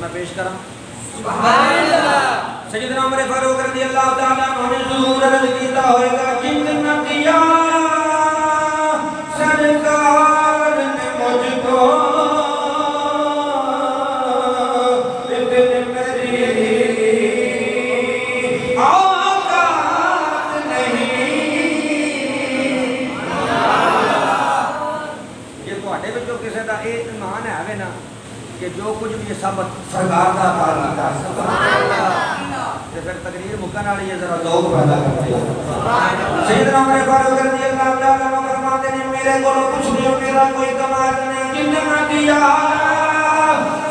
میں پیش کروں سبحان اللہ سیدنا عمر فاروق رضی اللہ تعالیٰ عنہ نے ظہور عرض کیتا ہوئے گا جتنا کیا سرکار نے مجھ کو اتنے میری اوقات نہیں یہ تواڈے وچوں کسے دا اے ایمان ہے نا کہ جو کچھ بھی سب سرکار کا کار کیتا ہے سبحان اللہ تے پھر تقریر مکن والی ہے ذرا ذوق پیدا کرتے ہیں سیدنا عمر فاروق رضی اللہ تعالیٰ عنہ فرماتے ہیں میرے کو کچھ نہیں میرا کوئی کمال نہیں جتنا دیا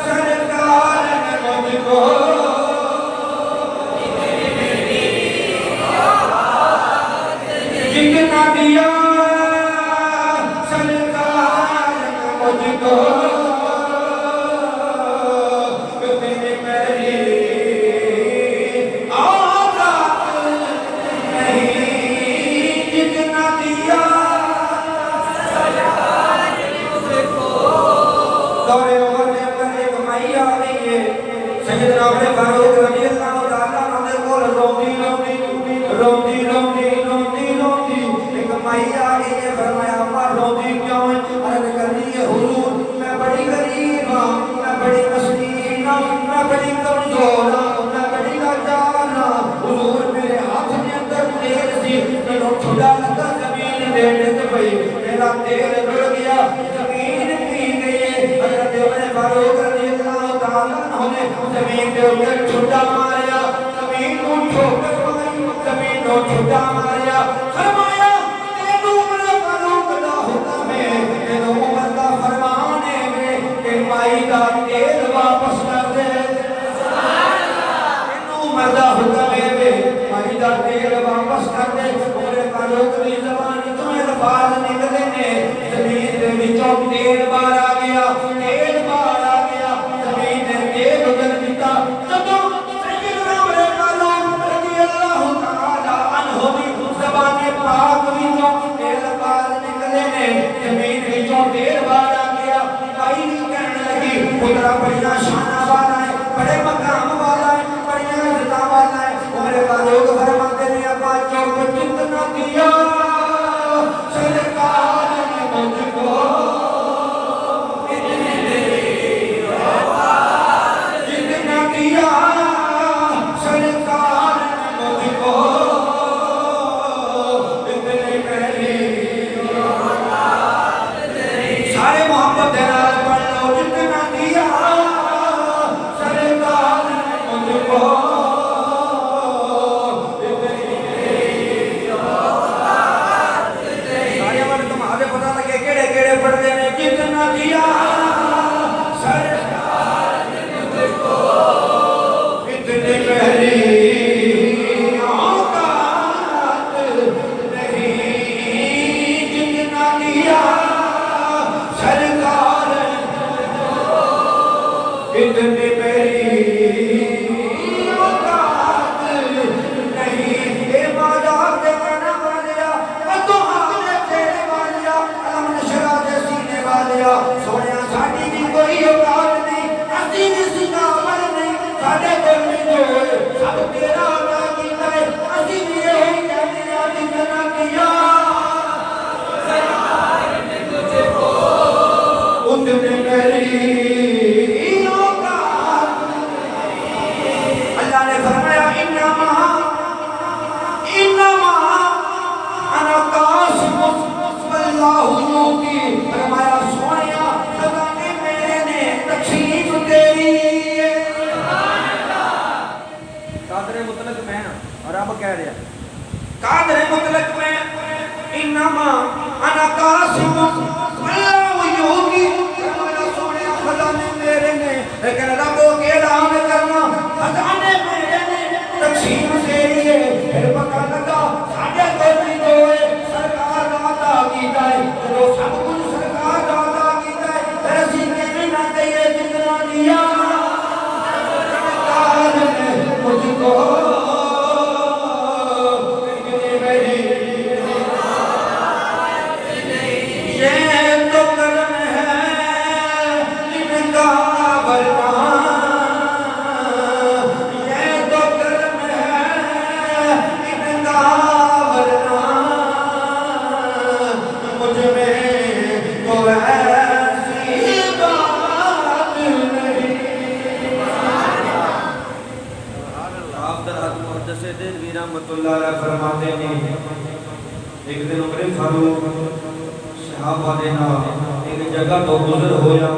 سرکار نے مجھ کو جتنا دیا سرکار نے مجھ کو سیدنا عمر فاروق رضی اللہ تعالیٰ عنہ نے کول روتی ایک مائی آئی نے فرمایا اما روتی کیوں ہے عرض کرنی ہے حضور میں بڑی غریب ہوں میں بڑی مسکین ہوں میں بڑی کمزور ہوں میں بڑی لاچار ہوں حضور میرے ہاتھ کے اندر تیل سی میں ٹھڈا لگا زمین دینے سے پئی میرا تیل رڑ گیا زمین پی گئی حضرت عمر فاروق رضی اللہ تعالیٰ عنہ نے زمین کے اوپر ٹھڈا ماریا زمین کو ٹھوکر ماری زمین کو ٹھڈا ماریا فرمایا تینوں عمر فاروق دا حکم ہے تینوں عمر دا فرمان ہے کہ مائی دا تیل واپس کر دے تینوں عمر دا حکم ہے مائی دا تیل واپس کر دے عمر فاروق دی زبان تو الفاظ نکلے نے زمین دے وچوں تیل باہر آ گیا تیل باہر آ گیا زمین نے تیل ادھر دیتا جدوں سیدنا عمر فاروق رضی اللہ تعالی عنہ دی زبان پاک وچوں تیل باہر نکلے نے زمین وچوں تیل باہر آ گیا بھائی بھی کہنے لگی پترا بڑیاں شاناں والا ہے بڑے مقام والا ہے بڑیاں عزتاں والا ہے عمر فاروق فرماتے ہیں ابا جو جتنا دیا سرکار نے مجھ کو جتنا دیا سرکار نے مجھ کو اتنی میری سارے محبت دلال پڑھ لو جتنا دیا سرکار نے مجھ کو سارے والے تمہارے پتہ لگے کیڑے کیڑے پڑھتے ہیں جتنا دیا سرکار نے مجھ کو اتنی میری اوقات نہیں جتنا دیا سرکار نے اتنی میری اوقات نہیں اے مذاق دے کرنا والیا تو آنے تیرے والیا علم نشرہ دے سینے والیا سونیا ساڑی بھی کوئی اوقات نہیں اسی بھی سینا عمل نہیں ساڑے دل میں جو ہے سب تیرا عطا کیتا ہے اسی بھی یہی کہنے یا جتنا کیا سرکار نے تجھے کو اتنی میری اوقات اللہ نے فرمایا انما انا قاسم واللہ یوتی فرمایا سونیا خزانے میرے نے تقسیم تیری قادر مطلق میں اور اب کہہ رہا قادر مطلق میں انما انا قاسم واللہ یوتی فرمایا سونیا خزانے میرے نے لیکن رب کو اعلان کرنا خزانے میرے نے تقسیم تیری ہے پھر پتہ لگا ساڑھے کوئی جو ہے سرکار کا عطا کیتا ہے جو سب کچھ سرکار کا عطا کیتا ہے پھر سینے میں نہ چاہیے جتنا دیا سرکار نے مجھ کو اتنی میری یہ تو کرم ہے اللہ علیہ فرماتے ہیں ایک دن عمر فاروق صحابہ دے نال ایک جگہ تو گزر ہویا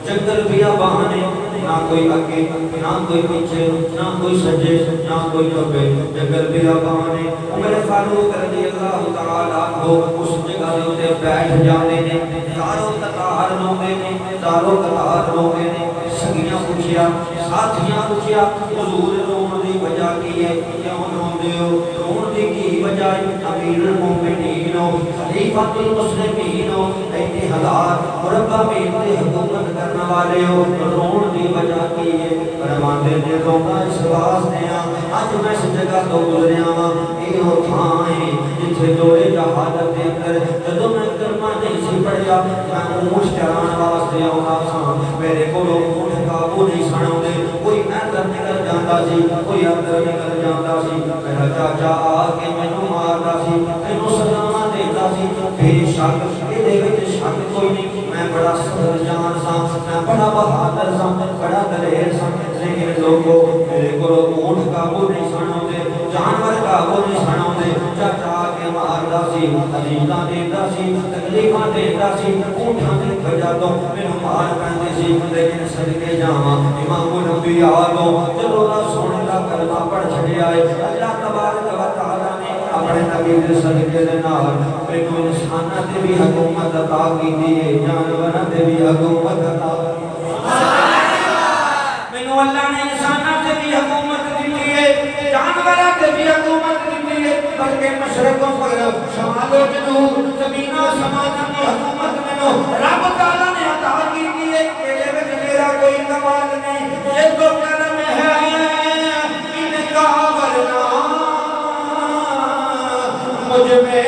چکر پیا بہانے نہ کوئی آگے نہ کوئی پیچھے نہ کوئی سجے نہ کوئی کھبے چکر پیا بہانے عمر فاروق رضی اللہ تعالیٰ عنہ اس جگہ دے بیٹھ جاندے نے چاروں قطار روندے نے چاروں قطار روندے نے سگیاں پوچھیا ساتھیاں پوچھیا حضور رون دی وجہ کی ہے کیوں روندے ہو رون دی کی وجہ امیر المومنین ہو خلیفۃ المسلمین ہو اینے ہزار مربع میل دی حکومت کرنے والے ہو رون دی وجہ کی ہے فرماتے نے رونا اس واسطے ہاں اج میں اس جگہ تو گزریا ہاں یہ تھاں ہے جتھے جوڑے جہالت دے اندر جدوں میں کلمہ نہیں سی پڑھیا میں اونٹ چران واسطے آنا سا میرے کولوں اونٹ قابو نہیں سن آندے کوئی اندر نکل جاندا سی کوئی اندر نکل جاندا سی میرا چاچا آ کے مینوں ماردا سی مینوں سزا دیندا سی بے شک دے وچ شک کوئی نہیں میں بڑا صبر جان سا میں بڑا بہادر سا بڑا دلیر سا لیکن لوگوں میرے کو اونٹ قابو نہیں سن آندے جانور قابو نہیں سن آندے چاچا کے ماردا سی عزیزاں دیندا سی تکلیفاں دیندا سی اونٹاں دی وجہ تو مینوں مار پیندی سی لیکن صدقے جاواں امام الانبیاء تو جدوں دا سونے دا کلمہ پڑھ چھڈیا ہے اللہ تبارک و تعالی نے اپنے نبی دے صدقے دے نال مینوں انساناں تے بھی حکومت عطا کیتی ہے جانوراں تے بھی حکومت عطا مینوں اللہ نے انساناں تے بھی حکومت دتی ہے جانوراں تے بھی حکومت دتی ہے بلکہ مشرق و مغرب شمال و جنوب زمین و آسمان کی حکومت مینوں رب تعالی نے عطا کیتی ہے اے وچ میرا کوئی کمال نہیں یہ تو کرم ہے ان کا ورنہ مجھ میں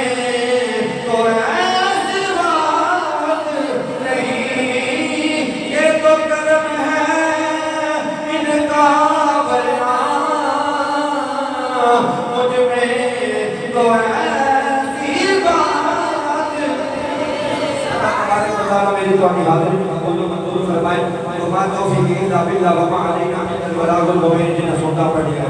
تو ایسی بات نہیں یہ تو کرم ہے ان کا ورنہ مجھ میں تو ایسی بات اللہ تبارک و تعالی میری دعا کی حاضری میں قبول و منظور فرمائے وما توفیقی الا باللہ وما علینا من البلاغ المبین جنہیں سنتا پڑھ لیا